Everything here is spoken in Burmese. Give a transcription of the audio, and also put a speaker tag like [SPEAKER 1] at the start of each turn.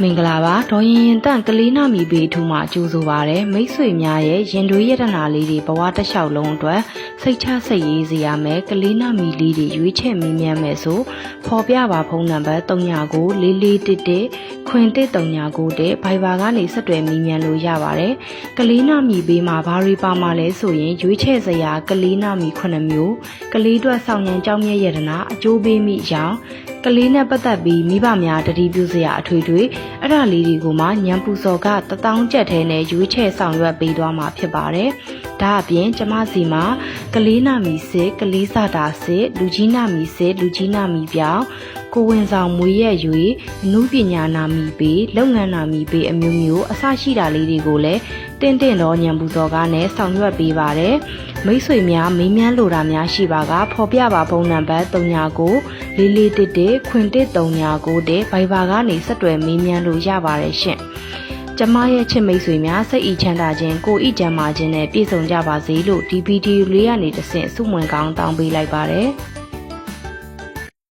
[SPEAKER 1] မင်္ဂလာပါဒေါ်ရင်တန့်ကလေးနာမီဘေးထူမှာကြိုးဆိုပါရယ်မိတ်ဆွေများရဲ့ရင်တွေးရတနာလေးတွေဘဝတစ်လျှောက်လုံးအတွက်စိတ်ချစိတ်ရေးစေရမယ်ကလေးနာမီလေးတွေရွေးချယ်မင်းမြတ်မယ်ဆိုဖော်ပြပါဖုန်းနံပါတ်399411ခွင်1339တဲ့ဘိုင်ဘာကနေဆက်သွယ်မင်းမြတ်လို့ရပါတယ်ကလေးနာမီဘေးမှာဘာတွေပါမှာလဲဆိုရင်ရွေးချယ်စရာကလေးနာမီ9မျိုးကလေးအတွက်ဆောင်ရန်ကြောင်းမြတ်ရတနာအကျိုးပေးမိကြောင်းကလေးနဲ့ပတ်သက်ပြီးမိဘများတတိပြုစရာအထွေထွေအဲ့ဒါလေးတွေကိုမှညံပူစော်က1000ကျပ်ထဲနဲ့ရွေးချယ်ဆောင်ရွက်ပေးသွားမှာဖြစ်ပါတယ်။ဒါအပြင်ကျမစီမှာကလေးနာမီစစ်ကလေးစာတာစစ်လူကြီးနာမီစစ်လူကြီးနာမီပြောင်းကိုဝင်ဆောင်မွေရက်၍အမှုပညာနာမီပေးလုပ်ငန်းနာမီပေးအမျိုးမျိုးအစရှိတာလေးတွေကိုလည်းတင်းတော့ညံပူစော်ကနဲ့ဆောင်ရွက်ပေးပါတယ်။မိတ်ဆွေများမေးမြန်းလိုတာများရှိပါကဖော်ပြပါဖုန်းနံပါတ်399411ခွင်1339တဲ့ဘိုင်ဘာကနေဆက်သွယ်မေးမြန်းလို့ရပါတယ်ရှင်။ကျမရဲ့ချစ်မိတ်ဆွေများစိတ်ဤချမ်းသာခြင်းကိုဤကျမ်းမာခြင်းနဲ့ပြည့်စုံကြပါစေလို့ဒီဗီဒီယိုလေးကနေတဆင့်ဆုမွန်ကောင်းတောင်းပေးလိုက်ပါတယ်။